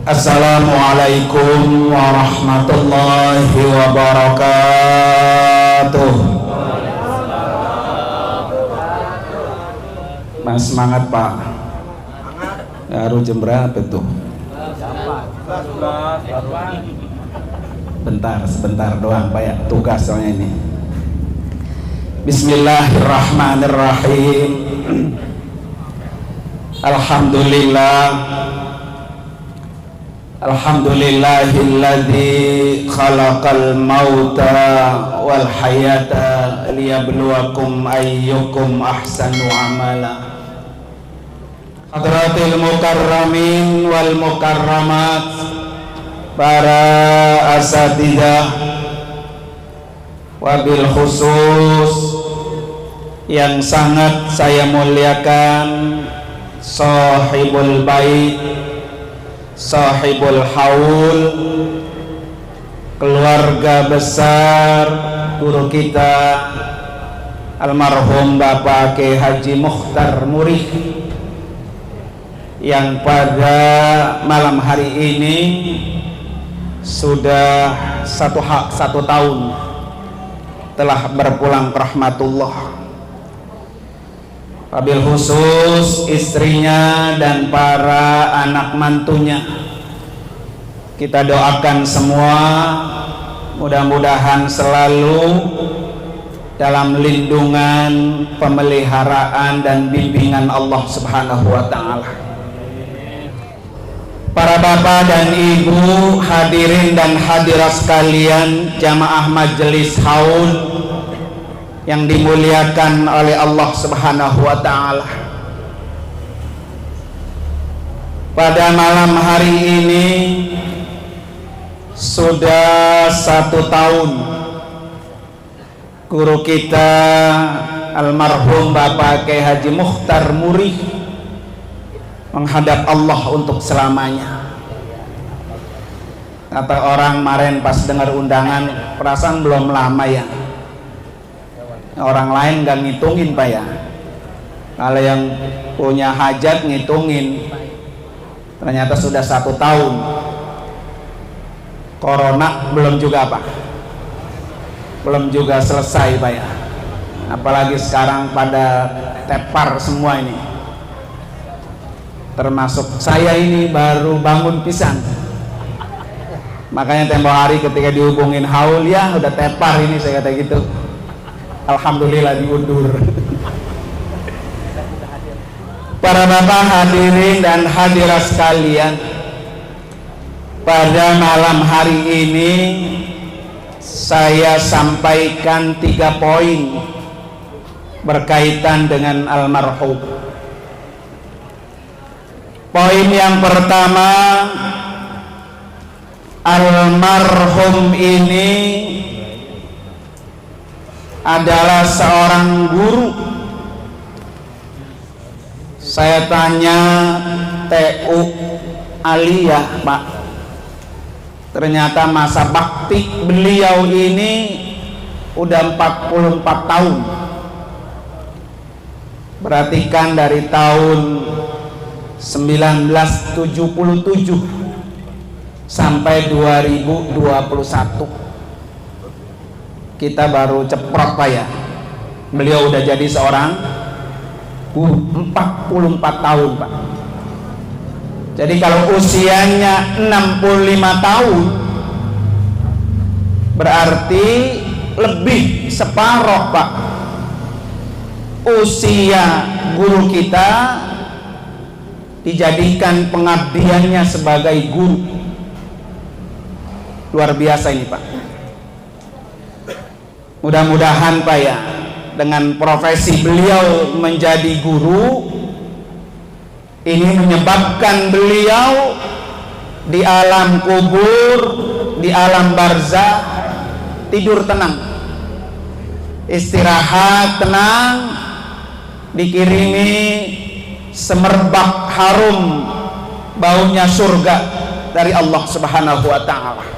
Assalamualaikum warahmatullahi wabarakatuh. Mas semangat Pak. Baru jam berapa tuh? Sebentar doang Pak ya, tugas soalnya ini. Bismillahirrahmanirrahim. Alhamdulillahilladzi khalaqal mauta wal hayata liyabluwakum ayyukum ahsanu amala. Hadratil mukarramin wal mukarramat, para asatidzah, wabil khusus yang sangat saya muliakan sahibul bait, sahibul haul, keluarga besar guru kita almarhum Bapak Kiai Haji Mukhtar Murih, yang pada malam hari ini sudah satu tahun telah berpulang ke rahmatullah. Wabil khusus istrinya dan para anak mantunya, kita doakan semua mudah-mudahan selalu dalam lindungan, pemeliharaan dan bimbingan Allah Subhanahu wa taala. Para bapak dan ibu, hadirin dan hadirat sekalian, jamaah majelis haul yang dimuliakan oleh Allah Subhanahu wa taala. Pada malam hari ini sudah 1 tahun guru kita almarhum Bapak Kiai Haji Mukhtar Murih menghadap Allah untuk selamanya. Kata orang kemarin pas dengar undangan, perasaan belum lama ya. Orang lain gak ngitungin Pak ya. Kalau yang punya hajat ngitungin, ternyata sudah 1 tahun. Corona belum juga Pak, belum juga selesai Pak ya. Apalagi sekarang pada tepar semua ini, termasuk saya ini baru bangun pisan. Makanya tempo hari ketika dihubungin haul, ya udah tepar ini, saya kata gitu. Alhamdulillah diundur. Para bapak hadirin dan hadirat sekalian, pada malam hari ini saya sampaikan 3 poin berkaitan dengan almarhum. Poin yang pertama, almarhum ini adalah seorang guru. Saya tanya TU Aliyah Pak, ternyata masa bakti beliau ini udah 44 tahun. Perhatikan dari tahun 1977 sampai 2021 kita baru ceprot Pak ya. Beliau udah jadi seorang 44 tahun Pak. Jadi kalau usianya 65 tahun, berarti lebih separoh Pak usia guru kita dijadikan pengabdiannya sebagai guru. Luar biasa ini Pak. Mudah-mudahan Pak ya, dengan profesi beliau menjadi guru ini menyebabkan beliau di alam kubur, di alam barzah tidur tenang, istirahat tenang, dikirimi semerbak harum baunya surga dari Allah Subhanahu wa taala.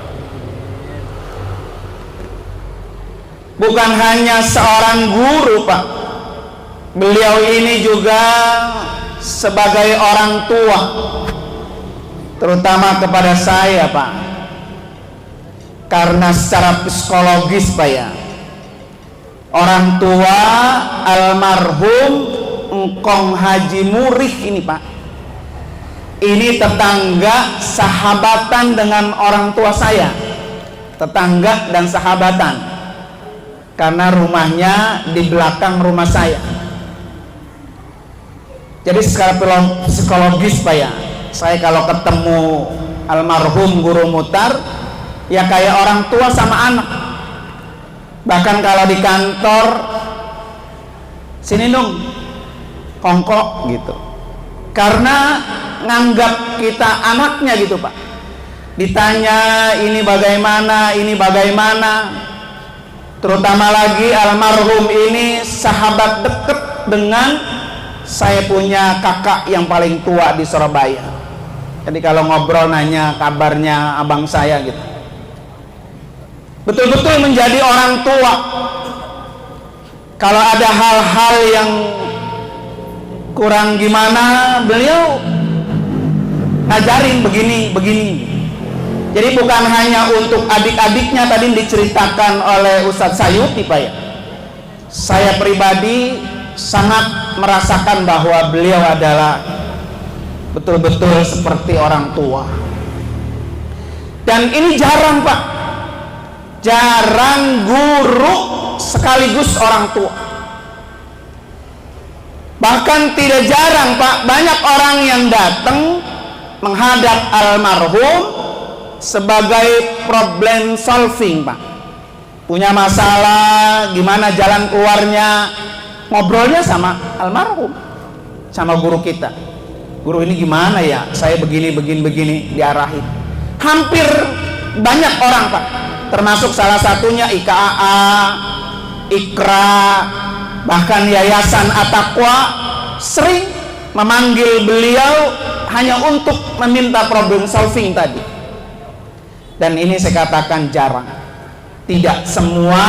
Bukan hanya seorang guru Pak, beliau ini juga sebagai orang tua terutama kepada saya Pak, karena secara psikologis Pak ya, orang tua almarhum Engkong Haji Murih ini Pak, ini tetangga sahabatan dengan orang tua saya, tetangga dan sahabatan, karena rumahnya di belakang rumah saya. Jadi secara psikologis Pak ya, saya kalau ketemu almarhum Guru Muhtar ya kayak orang tua sama anak. Bahkan kalau di kantor, sini dong kongkok gitu, karena nganggap kita anaknya gitu Pak. Ditanya ini bagaimana, terutama lagi almarhum ini sahabat deket dengan saya punya kakak yang paling tua di Surabaya. Jadi kalau ngobrol nanya kabarnya abang saya gitu, betul-betul menjadi orang tua. Kalau ada hal-hal yang kurang gimana, beliau ngajarin begini. Jadi bukan hanya untuk adik-adiknya tadi diceritakan oleh Ustadz Sayuti Pak ya. Saya pribadi sangat merasakan bahwa beliau adalah betul-betul seperti orang tua. Dan ini jarang Pak, jarang guru sekaligus orang tua. Bahkan tidak jarang Pak, banyak orang yang datang menghadap almarhum sebagai problem solving Pak. Punya masalah, gimana jalan keluarnya, ngobrolnya sama almarhum, sama guru kita. Guru ini gimana ya, saya begini, diarahin. Hampir banyak orang Pak, termasuk salah satunya IKAA, IKRA, bahkan Yayasan At-Taqwa sering memanggil beliau hanya untuk meminta problem solving tadi. Dan ini saya katakan jarang. Tidak semua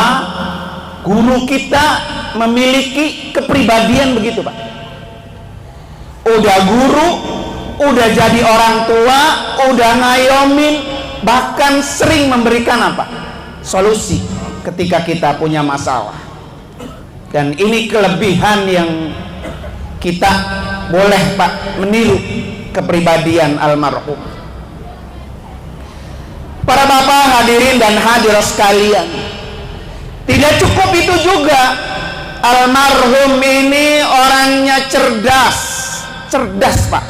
guru kita memiliki kepribadian begitu Pak. Udah guru, udah jadi orang tua, udah ngayomin, bahkan sering memberikan apa? Solusi ketika kita punya masalah. Dan ini kelebihan yang kita boleh Pak meniru kepribadian almarhum. Para bapak hadirin dan hadirat sekalian, tidak cukup itu juga, almarhum ini orangnya cerdas Pak,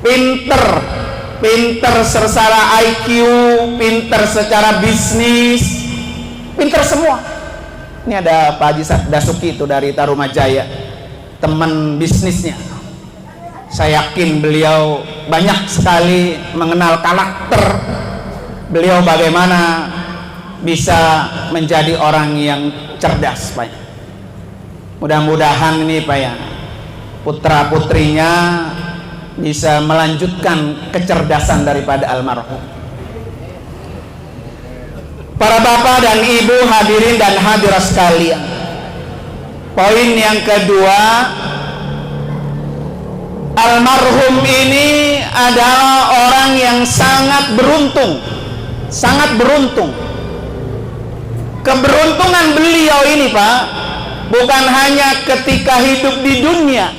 pinter secara IQ, pinter secara bisnis, pinter semua. Ini ada Pak Haji Dasuki itu dari Tarumajaya, teman bisnisnya. Saya yakin beliau banyak sekali mengenal karakter beliau, bagaimana bisa menjadi orang yang cerdas Pak. Mudah-mudahan ini Pak ya, putra putrinya bisa melanjutkan kecerdasan daripada almarhum. Para bapak dan ibu hadirin dan hadirat sekalian, poin yang kedua, almarhum ini adalah orang yang sangat beruntung. Keberuntungan beliau ini Pak, bukan hanya ketika hidup di dunia,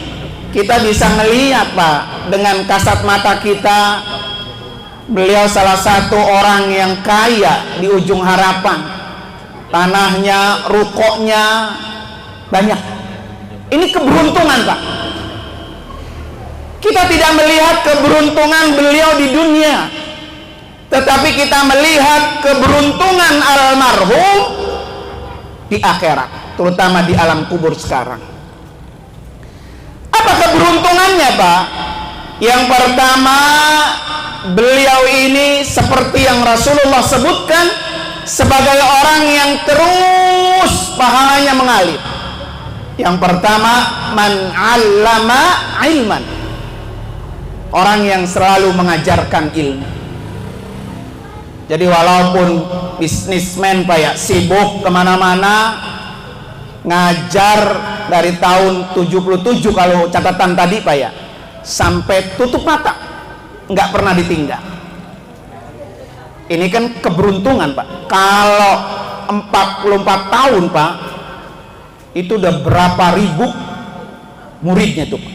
kita bisa melihat Pak dengan kasat mata kita, beliau salah satu orang yang kaya di Ujung Harapan, tanahnya, rukonya banyak. Ini keberuntungan Pak. Kita tidak melihat keberuntungan beliau di dunia, tetapi kita melihat keberuntungan almarhum di akhirat, terutama di alam kubur sekarang. Apa keberuntungannya Pak? Yang pertama, beliau ini seperti yang Rasulullah sebutkan sebagai orang yang terus pahalanya mengalir. Yang pertama, man 'allama ilman, orang yang selalu mengajarkan ilmu. Jadi walaupun bisnismen Pak ya, sibuk kemana-mana, ngajar dari tahun 77 kalau catatan tadi Pak ya, sampai tutup mata nggak pernah ditinggal. Ini kan keberuntungan Pak. Kalau 44 tahun Pak, itu udah berapa ribu muridnya tuh Pak.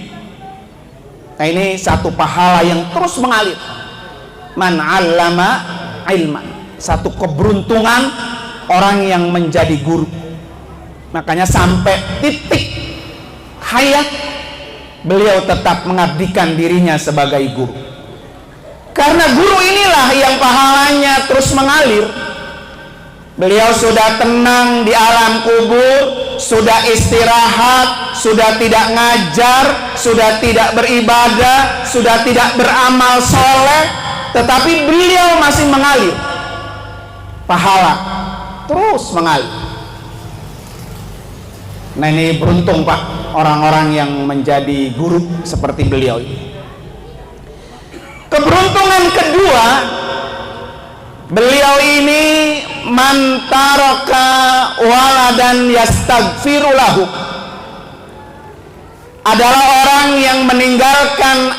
Nah ini satu pahala yang terus mengalir. Man 'allama ilman, satu keberuntungan orang yang menjadi guru. Makanya sampai titik hayat beliau tetap mengabdikan dirinya sebagai guru. Karena guru inilah yang pahalanya terus mengalir. Beliau sudah tenang di alam kubur, sudah istirahat, sudah tidak ngajar, sudah tidak beribadah, sudah tidak beramal soleh, tetapi beliau masih mengalir. Pahala terus mengalir. Nah ini beruntung Pak, orang-orang yang menjadi guru seperti beliau ini. Keberuntungan kedua, beliau ini man taraka waladan yastaghfiru lahu, adalah orang yang meninggalkan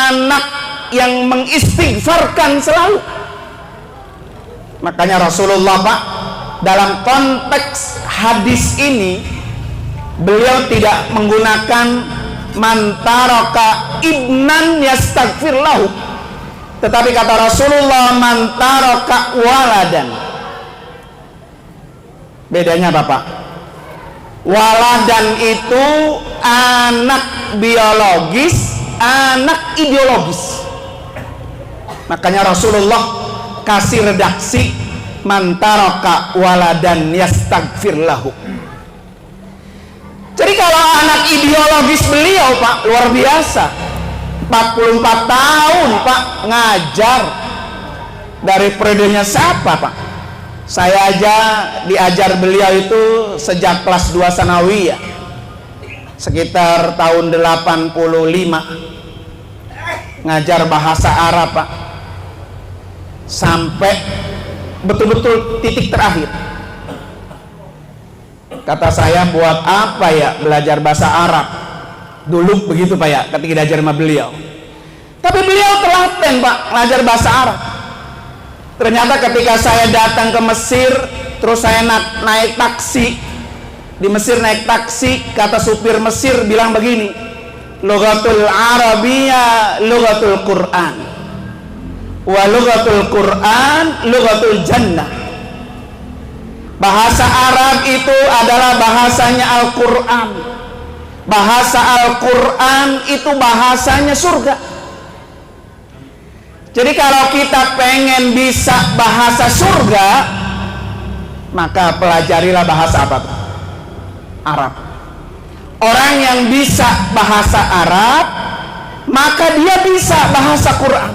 anak yang mengistighfarkan selalu. Makanya Rasulullah Pak, dalam konteks hadis ini beliau tidak menggunakan man taraka ibnan yastaghfir lahu, tetapi kata Rasulullah man taraka waladan. Bedanya Bapak, waladan itu anak biologis, anak ideologis. Makanya Rasulullah kasih redaksi man taraka waladan yastaghfir lahu. Jadi kalau anak ideologis beliau Pak, luar biasa. 44 tahun Pak ngajar. Dari periodenya siapa Pak? Saya aja diajar beliau itu sejak kelas 2 sanawiyah, sekitar tahun 85, ngajar bahasa Arab Pak, sampai betul-betul titik terakhir. Kata saya, buat apa ya belajar bahasa Arab dulu begitu Pak ya, ketika diajar sama beliau. Tapi beliau telaten Pak ngajar bahasa Arab. Ternyata ketika saya datang ke Mesir, terus saya naik taksi di Mesir, naik taksi, kata supir Mesir bilang begini, lughatul Arabiyyah lughatul Quran wa lughatul Quran lughatul Jannah. Bahasa Arab itu adalah bahasanya Al-Quran. Bahasa Al-Quran itu bahasanya surga. Jadi kalau kita pengen bisa bahasa surga, maka pelajarilah bahasa apa? Arab. Orang yang bisa bahasa Arab, maka dia bisa bahasa Quran.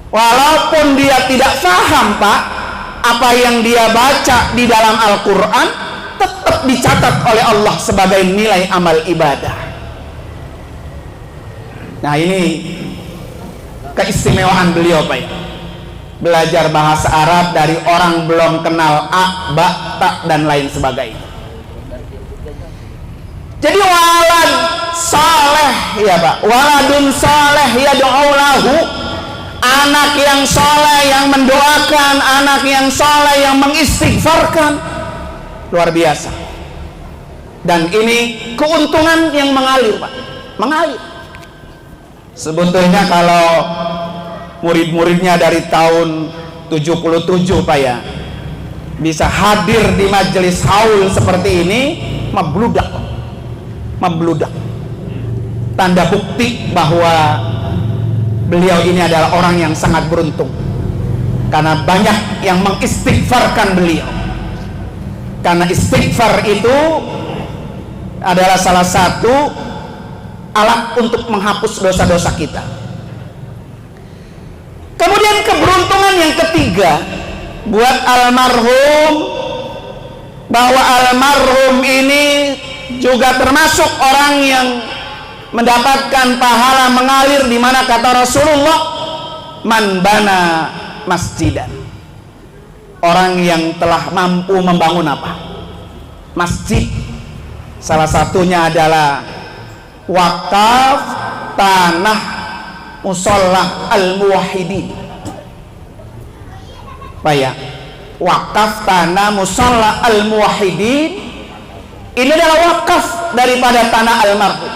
Walaupun dia tidak paham Pak, apa yang dia baca di dalam Al-Quran tetap dicatat oleh Allah sebagai nilai amal ibadah. Nah ini keistimewaan beliau Pak ya. Belajar bahasa Arab dari orang belum kenal a, ba, ta dan lain sebagainya. Jadi walad saleh ya Pak, waladun saleh yad'u lahu, anak yang soleh yang mendoakan, anak yang soleh yang mengistighfarkan, luar biasa. Dan ini keuntungan yang mengalir Pak, mengalir. Sebetulnya kalau murid-muridnya dari tahun 77 Pak ya, bisa hadir di majelis haul seperti ini, membludak. Tanda bukti bahwa beliau ini adalah orang yang sangat beruntung, karena banyak yang mengistighfarkan beliau. Karena istighfar itu adalah salah satu alat untuk menghapus dosa-dosa kita. Kemudian keberuntungan yang ketiga buat almarhum, bahwa almarhum ini juga termasuk orang yang mendapatkan pahala mengalir, di mana kata Rasulullah, man bana masjidan, orang yang telah mampu membangun apa? Masjid. Salah satunya adalah wakaf tanah musola al-muwahhidin. Pak ya, wakaf tanah musola al-muwahhidin ini adalah wakaf daripada tanah almarhum.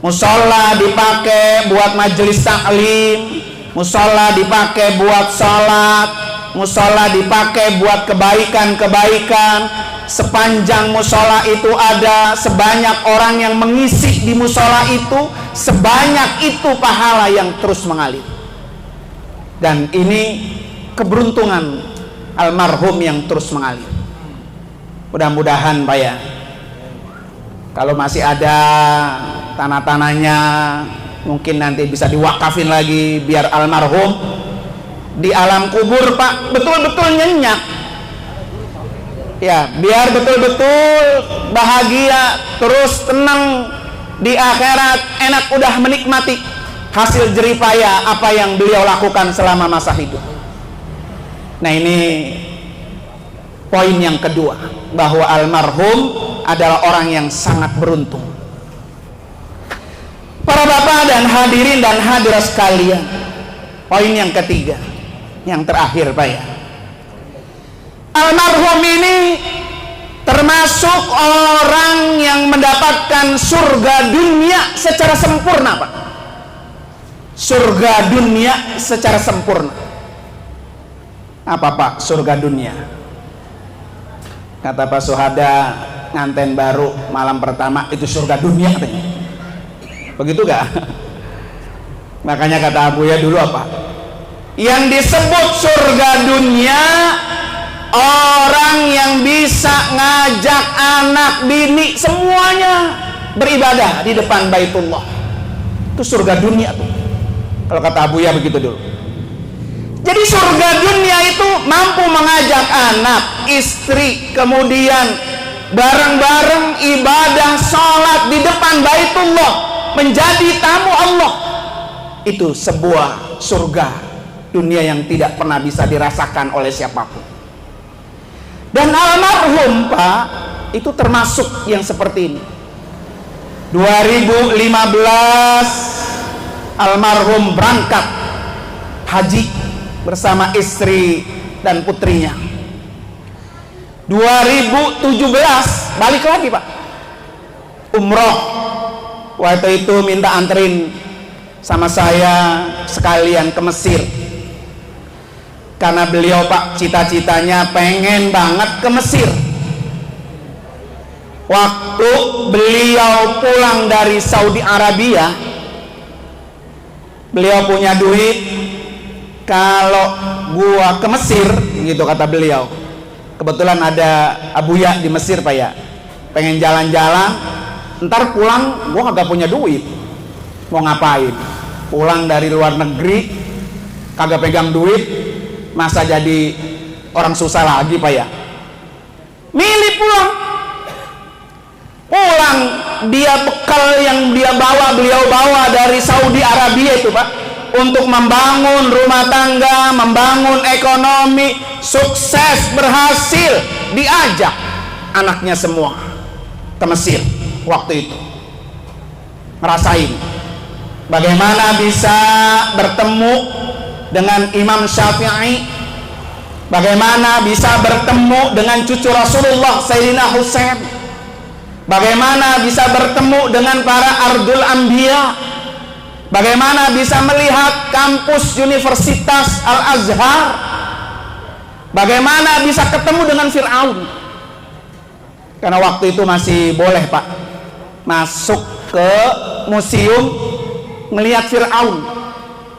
Musola dipakai buat majelis taklim, musola dipakai buat sholat, musola dipakai buat kebaikan-kebaikan. Sepanjang musola itu ada, sebanyak orang yang mengisi di musola itu, sebanyak itu pahala yang terus mengalir. Dan ini keberuntungan almarhum yang terus mengalir. Mudah-mudahan Pak ya, kalau masih ada tanah-tanahnya, mungkin nanti bisa diwakafin lagi biar almarhum di alam kubur Pak betul-betul nyenyak ya, biar betul-betul bahagia, terus tenang di akhirat, enak udah menikmati hasil jeripaya apa yang beliau lakukan selama masa hidup. Nah, ini poin yang kedua, bahwa almarhum adalah orang yang sangat beruntung. Para bapak dan hadirin dan hadirat sekalian, poin yang ketiga, yang terakhir Pak ya, almarhum ini termasuk orang yang mendapatkan surga dunia secara sempurna Pak. Surga dunia secara sempurna. Apa Pak surga dunia? Kata Pak Suhada nganten baru malam pertama, itu surga dunia katanya. Begitu gak? Makanya kata Abu ya dulu apa? Yang disebut surga dunia, orang yang bisa ngajak anak bini semuanya beribadah di depan Baitullah. Itu surga dunia tuh. Kalau kata Abu ya begitu dulu. Jadi surga dunia itu mampu mengajak anak, istri, kemudian bareng-bareng ibadah sholat di depan Baitullah, menjadi tamu Allah. Itu sebuah surga dunia yang tidak pernah bisa dirasakan oleh siapapun. Dan almarhum Pak itu termasuk yang seperti ini. 2015 almarhum berangkat haji bersama istri dan putrinya. 2017 balik lagi Pak, umroh. Waktu itu minta anterin sama saya sekalian ke Mesir, karena beliau Pak cita-citanya pengen banget ke Mesir. Waktu beliau pulang dari Saudi Arabia, beliau punya duit, kalau gua ke Mesir gitu kata beliau, kebetulan ada Abuya di Mesir Pak ya, pengen jalan-jalan, ntar pulang gua kagak punya duit, mau ngapain? Pulang dari luar negeri kagak pegang duit, masa jadi orang susah lagi Pak ya? Milih pulang dia bekal yang beliau bawa dari Saudi Arabia itu Pak, untuk membangun rumah tangga, membangun ekonomi, sukses, berhasil, diajak anaknya semua ke Mesir. Waktu itu ngerasain bagaimana bisa bertemu dengan Imam Syafi'i, bagaimana bisa bertemu dengan cucu Rasulullah Sayyidina Husain, bagaimana bisa bertemu dengan para ardul anbiya, bagaimana bisa melihat kampus Universitas Al-Azhar, bagaimana bisa ketemu dengan Fir'aun. Karena waktu itu masih boleh Pak masuk ke museum melihat Fir'aun,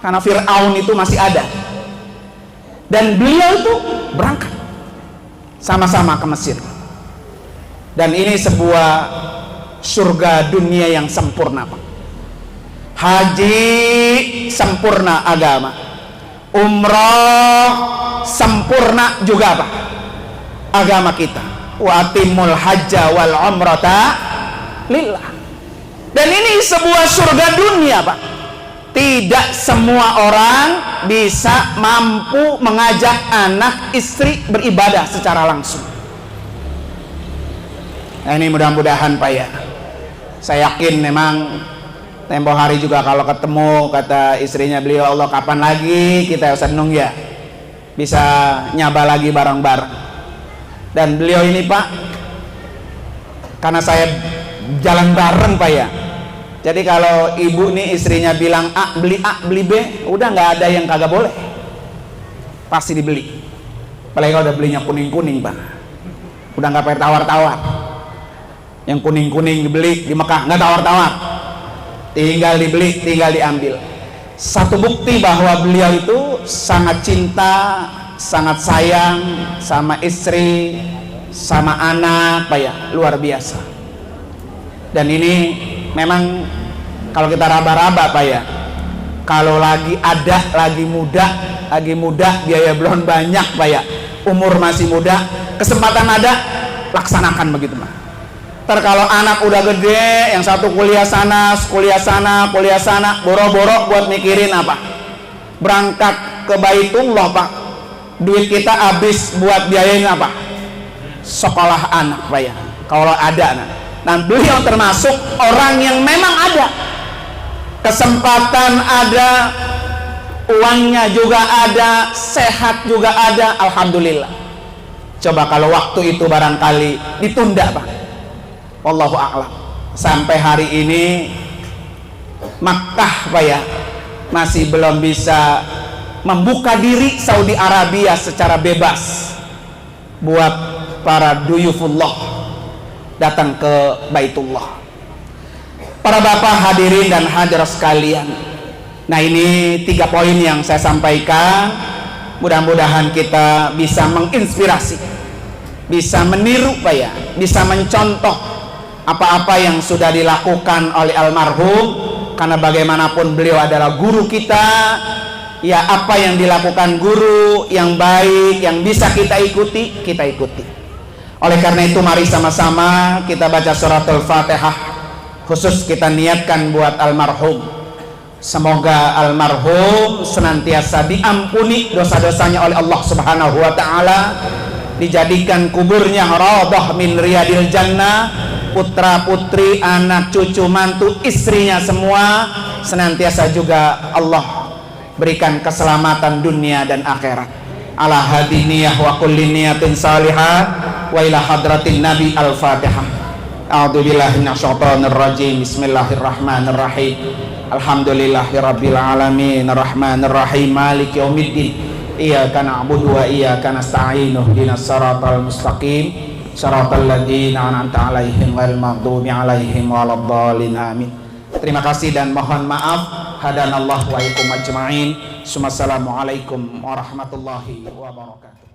karena Fir'aun itu masih ada. Dan beliau itu berangkat sama-sama ke Mesir. Dan ini sebuah surga dunia yang sempurna Pak. Haji sempurna agama, umroh sempurna juga Pak agama kita. Wa atimul hajja wal umrata lillah. Dan ini sebuah surga dunia Pak. Tidak semua orang bisa mampu mengajak anak istri beribadah secara langsung. Nah, ini mudah-mudahan Pak ya, saya yakin memang Tempo hari juga kalau ketemu, kata istrinya beliau, Allah kapan lagi kita seneng ya bisa nyaba lagi bareng-bareng. Dan beliau ini Pak, karena saya jalan bareng Pak ya, jadi kalau ibu nih istrinya bilang A beli B, udah nggak ada yang kagak boleh, pasti dibeli. Apalagi kalau udah belinya kuning-kuning Pak, udah nggak pakai tawar-tawar. Yang kuning-kuning dibeli di Mekah nggak tawar-tawar, tinggal dibeli, tinggal diambil. Satu bukti bahwa beliau itu sangat cinta, sangat sayang sama istri, sama anak Pak ya, luar biasa. Dan ini memang kalau kita raba-raba Pak ya, kalau lagi ada, lagi muda, biaya belum banyak Pak ya, umur masih muda, kesempatan ada, laksanakan begitu Pak. Ntar kalau anak udah gede, yang satu kuliah sana, boro-boro buat mikirin apa? Berangkat ke Baitullah Pak, duit kita habis buat biayain apa? Sekolah anak Pak ya, kalau ada anak. Nah beliau termasuk orang yang memang ada kesempatan, ada uangnya juga ada, sehat juga ada, alhamdulillah. Coba kalau waktu itu barangkali ditunda Pak, wallahu a'lam, sampai hari ini Makkah Pak ya masih belum bisa membuka diri Saudi Arabia secara bebas buat para duyufullah datang ke Baitullah. Para bapak hadirin dan hadirat sekalian, nah ini 3 poin yang saya sampaikan, mudah-mudahan kita bisa menginspirasi, bisa meniru Pak ya, bisa mencontoh apa-apa yang sudah dilakukan oleh almarhum, karena bagaimanapun beliau adalah guru kita ya. Apa yang dilakukan guru yang baik, yang bisa kita ikuti, kita ikuti. Oleh karena itu mari sama-sama kita baca suratul Fatihah, khusus kita niatkan buat almarhum. Semoga almarhum senantiasa diampuni dosa-dosanya oleh Allah Subhanahu wa taala, dijadikan kuburnya raudhah min riyadil jannah, putra putri, anak cucu mantu, istrinya semua senantiasa juga Allah berikan keselamatan dunia dan akhirat. Ala hadiniyah wa kulli niyatin salihah wa ila hadratin nabi. Al-Fatihah. A'udzubillahi minasyaitonir rajim. Bismillahirrahmanirrahim. Alhamdulillahirabbil alamin, arrahmanir rahim, maliki yaumiddin. Iyyaka na'budu wa iyyaka nasta'in. Ihdinas siratal mustaqim, siratal ladzina an'amta 'alaihim ghairil maghdubi 'alaihim waladdallin. Amin. Terima kasih dan mohon maaf. Hadanallahu wa iyyakum ajma'in. Assalamualaikum warahmatullahi wabarakatuh.